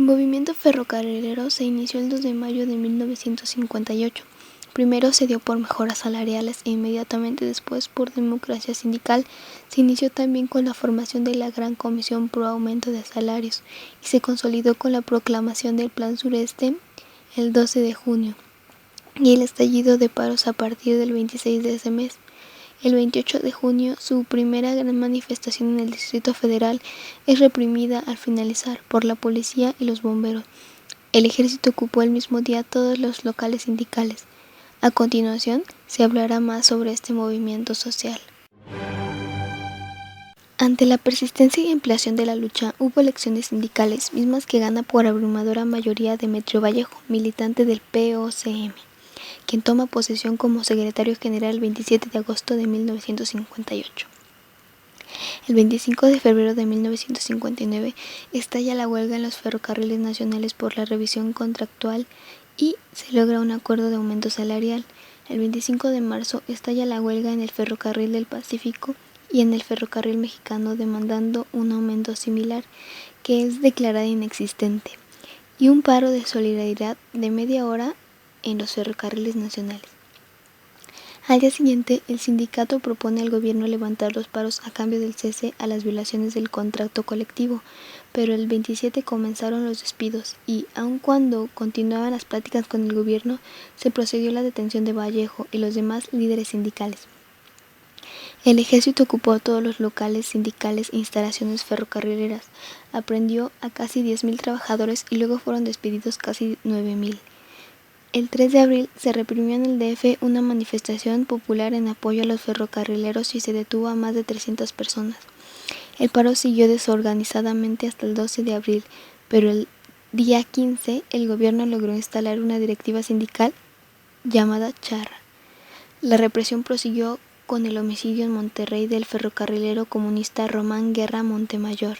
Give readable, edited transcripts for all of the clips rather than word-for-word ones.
movimiento ferrocarrilero se inició el 2 de mayo de 1958. Primero se dio por mejoras salariales e inmediatamente después por democracia sindical. Se inició también con la formación de la Gran Comisión pro Aumento de Salarios y se consolidó con la proclamación del Plan Sureste el 12 de junio y el estallido de paros a partir del 26 de ese mes. El 28 de junio, su primera gran manifestación en el Distrito Federal, es reprimida al finalizar por la policía y los bomberos. El ejército ocupó el mismo día todos los locales sindicales. A continuación, se hablará más sobre este movimiento social. Ante la persistencia y ampliación de la lucha, hubo elecciones sindicales, mismas que gana por abrumadora mayoría Demetrio Vallejo, militante del POCM, quien toma posesión como secretario general el 27 de agosto de 1958. El 25 de febrero de 1959 estalla la huelga en los ferrocarriles nacionales por la revisión contractual y se logra un acuerdo de aumento salarial. El 25 de marzo estalla la huelga en el Ferrocarril del Pacífico y en el Ferrocarril Mexicano, demandando un aumento similar, que es declarada inexistente, y un paro de solidaridad de media hora en los ferrocarriles nacionales. Al día siguiente, el sindicato propone al gobierno levantar los paros a cambio del cese a las violaciones del contrato colectivo, pero el 27 comenzaron los despidos y, aun cuando continuaban las pláticas con el gobierno, se procedió a la detención de Vallejo y los demás líderes sindicales. El ejército ocupó todos los locales sindicales e instalaciones ferrocarrileras, aprehendió a casi 10.000 trabajadores y luego fueron despedidos casi 9.000. El 3 de abril se reprimió en el DF una manifestación popular en apoyo a los ferrocarrileros y se detuvo a más de 300 personas. El paro siguió desorganizadamente hasta el 12 de abril, pero el día 15 el gobierno logró instalar una directiva sindical llamada Charra. La represión prosiguió con el homicidio en Monterrey del ferrocarrilero comunista Román Guerra Montemayor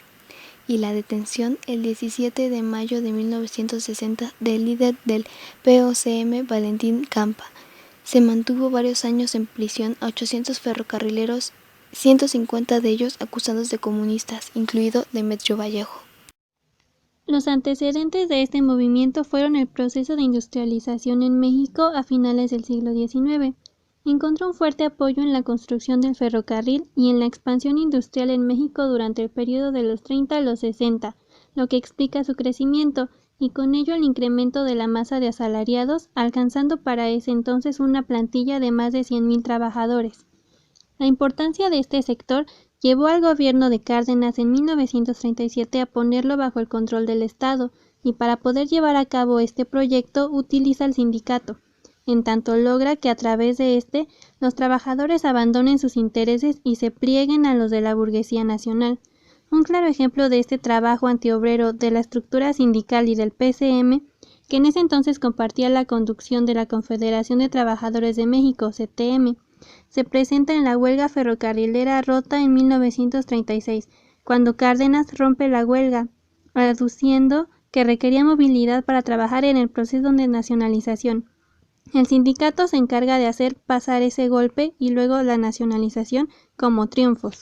y la detención el 17 de mayo de 1960 del líder del POCM, Valentín Campa. Se mantuvo varios años en prisión a 800 ferrocarrileros, 150 de ellos acusados de comunistas, incluido Demetrio Vallejo. Los antecedentes de este movimiento fueron el proceso de industrialización en México a finales del siglo XIX. Encontró un fuerte apoyo en la construcción del ferrocarril y en la expansión industrial en México durante el periodo de los 30 a los 60, lo que explica su crecimiento, y con ello el incremento de la masa de asalariados, alcanzando para ese entonces una plantilla de más de 100.000 trabajadores. La importancia de este sector llevó al gobierno de Cárdenas en 1937 a ponerlo bajo el control del Estado, y para poder llevar a cabo este proyecto utiliza el sindicato. En tanto logra que a través de este, los trabajadores abandonen sus intereses y se plieguen a los de la burguesía nacional. Un claro ejemplo de este trabajo antiobrero de la estructura sindical y del PCM, que en ese entonces compartía la conducción de la Confederación de Trabajadores de México, CTM, se presenta en la huelga ferrocarrilera rota en 1936, cuando Cárdenas rompe la huelga, aduciendo que requería movilidad para trabajar en el proceso de nacionalización. El sindicato se encarga de hacer pasar ese golpe y luego la nacionalización como triunfos.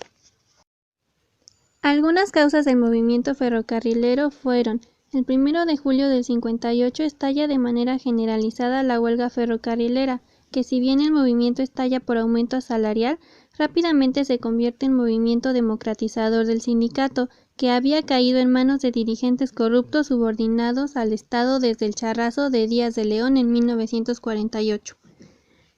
Algunas causas del movimiento ferrocarrilero fueron: el 1 de julio del 58 estalla de manera generalizada la huelga ferrocarrilera, que si bien el movimiento estalla por aumento salarial, rápidamente se convierte en movimiento democratizador del sindicato, que había caído en manos de dirigentes corruptos subordinados al Estado desde el charrazo de Díaz de León en 1948.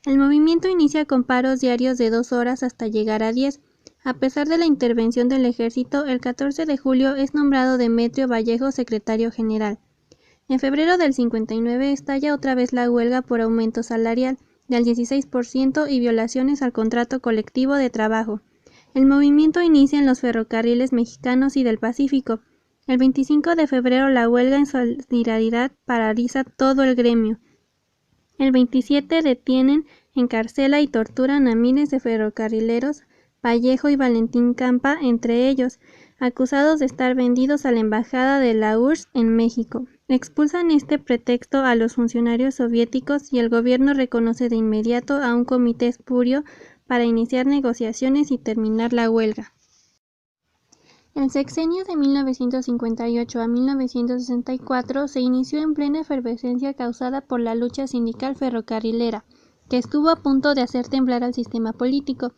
El movimiento inicia con paros diarios de 2 horas hasta llegar a 10. A pesar de la intervención del ejército, el 14 de julio es nombrado Demetrio Vallejo secretario general. En febrero del 59 estalla otra vez la huelga por aumento salarial del 16% y violaciones al contrato colectivo de trabajo. El movimiento inicia en los ferrocarriles mexicanos y del Pacífico. El 25 de febrero la huelga en solidaridad paraliza todo el gremio. El 27 detienen, encarcela y torturan a miles de ferrocarrileros, Vallejo y Valentín Campa entre ellos, acusados de estar vendidos a la embajada de la URSS en México. Expulsan este pretexto a los funcionarios soviéticos y el gobierno reconoce de inmediato a un comité espurio para iniciar negociaciones y terminar la huelga. El sexenio de 1958 a 1964 se inició en plena efervescencia causada por la lucha sindical ferrocarrilera, que estuvo a punto de hacer temblar al sistema político,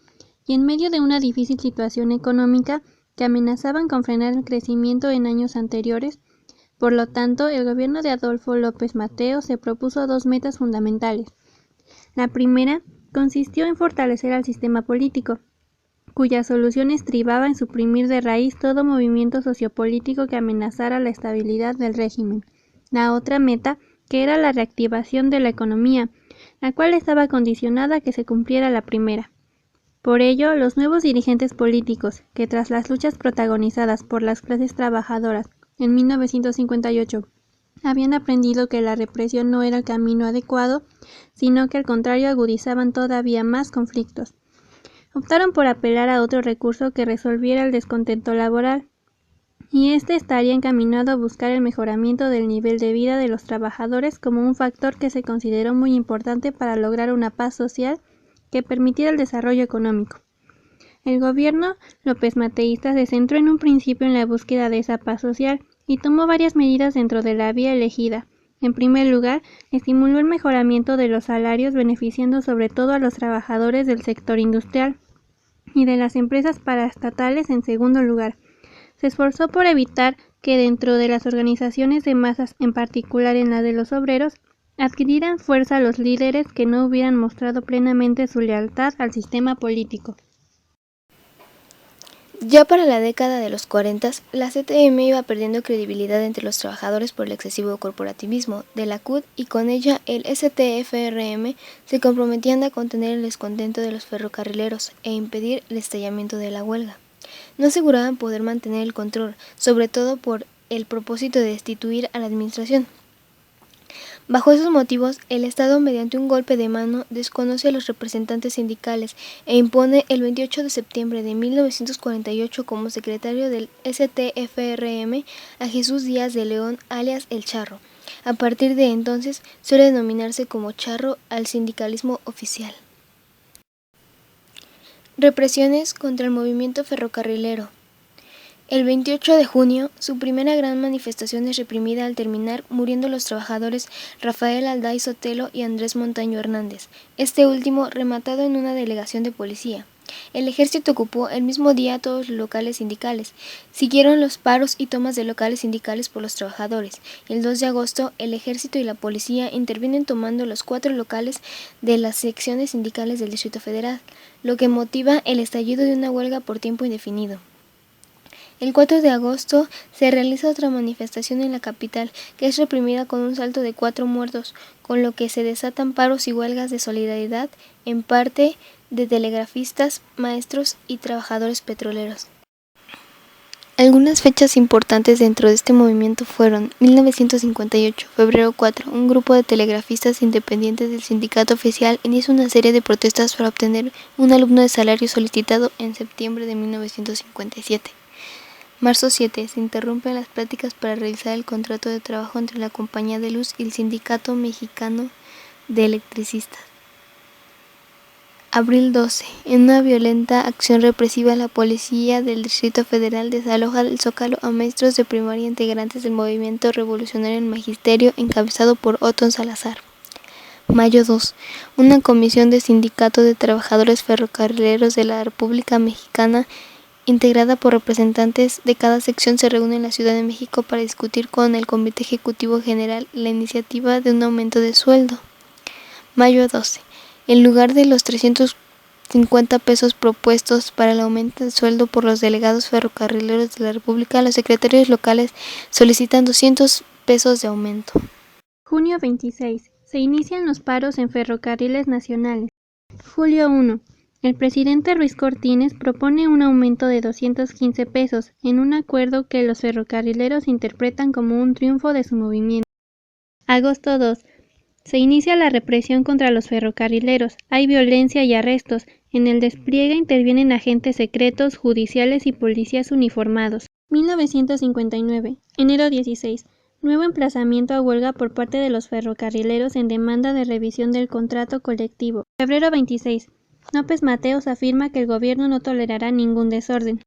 y en medio de una difícil situación económica que amenazaban con frenar el crecimiento en años anteriores. Por lo tanto, el gobierno de Adolfo López Mateos se propuso dos metas fundamentales. La primera consistió en fortalecer al sistema político, cuya solución estribaba en suprimir de raíz todo movimiento sociopolítico que amenazara la estabilidad del régimen. La otra meta, que era la reactivación de la economía, la cual estaba condicionada a que se cumpliera la primera. Por ello, los nuevos dirigentes políticos, que tras las luchas protagonizadas por las clases trabajadoras en 1958, habían aprendido que la represión no era el camino adecuado, sino que al contrario agudizaban todavía más conflictos. Optaron por apelar a otro recurso que resolviera el descontento laboral, y este estaría encaminado a buscar el mejoramiento del nivel de vida de los trabajadores como un factor que se consideró muy importante para lograr una paz social que permitiera el desarrollo económico. El gobierno lópez-mateísta se centró en un principio en la búsqueda de esa paz social y tomó varias medidas dentro de la vía elegida. En primer lugar, estimuló el mejoramiento de los salarios, beneficiando sobre todo a los trabajadores del sector industrial y de las empresas paraestatales. En segundo lugar, se esforzó por evitar que dentro de las organizaciones de masas, en particular en la de los obreros, adquirieran fuerza los líderes que no hubieran mostrado plenamente su lealtad al sistema político. Ya para la década de los 40, la CTM iba perdiendo credibilidad entre los trabajadores por el excesivo corporativismo de la CUT, y con ella el STFRM se comprometían a contener el descontento de los ferrocarrileros e impedir el estallamiento de la huelga. No aseguraban poder mantener el control, sobre todo por el propósito de destituir a la administración. Bajo esos motivos, el Estado, mediante un golpe de mano, desconoce a los representantes sindicales e impone el 28 de septiembre de 1948 como secretario del STFRM a Jesús Díaz de León, alias El Charro. A partir de entonces, suele denominarse como Charro al sindicalismo oficial. Represiones contra el movimiento ferrocarrilero. El 28 de junio, su primera gran manifestación es reprimida al terminar muriendo los trabajadores Rafael Alday Sotelo y Andrés Montaño Hernández, este último rematado en una delegación de policía. El ejército ocupó el mismo día todos los locales sindicales. Siguieron los paros y tomas de locales sindicales por los trabajadores. El 2 de agosto, el ejército y la policía intervienen tomando los 4 locales de las secciones sindicales del Distrito Federal, lo que motiva el estallido de una huelga por tiempo indefinido. El 4 de agosto se realiza otra manifestación en la capital, que es reprimida con un saldo de 4 muertos, con lo que se desatan paros y huelgas de solidaridad, en parte de telegrafistas, maestros y trabajadores petroleros. Algunas fechas importantes dentro de este movimiento fueron 1958, febrero 4, un grupo de telegrafistas independientes del sindicato oficial inicia una serie de protestas para obtener un alumno de salario solicitado en septiembre de 1957. Marzo 7. Se interrumpen las pláticas para realizar el contrato de trabajo entre la Compañía de Luz y el Sindicato Mexicano de Electricistas. Abril 12. En una violenta acción represiva, la policía del Distrito Federal desaloja del Zócalo a maestros de primaria integrantes del movimiento revolucionario en Magisterio, encabezado por Otón Salazar. Mayo 2. Una comisión de Sindicato de Trabajadores Ferrocarrileros de la República Mexicana, integrada por representantes de cada sección, se reúne en la Ciudad de México para discutir con el Comité Ejecutivo General la iniciativa de un aumento de sueldo. Mayo 12. En lugar de los 350 pesos propuestos para el aumento de sueldo por los delegados ferrocarrileros de la República, los secretarios locales solicitan 200 pesos de aumento. Junio 26. Se inician los paros en ferrocarriles nacionales. Julio 1. El presidente Ruiz Cortines propone un aumento de 215 pesos, en un acuerdo que los ferrocarrileros interpretan como un triunfo de su movimiento. Agosto 2. Se inicia la represión contra los ferrocarrileros. Hay violencia y arrestos. En el despliegue intervienen agentes secretos, judiciales y policías uniformados. 1959. Enero 16. Nuevo emplazamiento a huelga por parte de los ferrocarrileros en demanda de revisión del contrato colectivo. Febrero 26. López Mateos afirma que el gobierno no tolerará ningún desorden.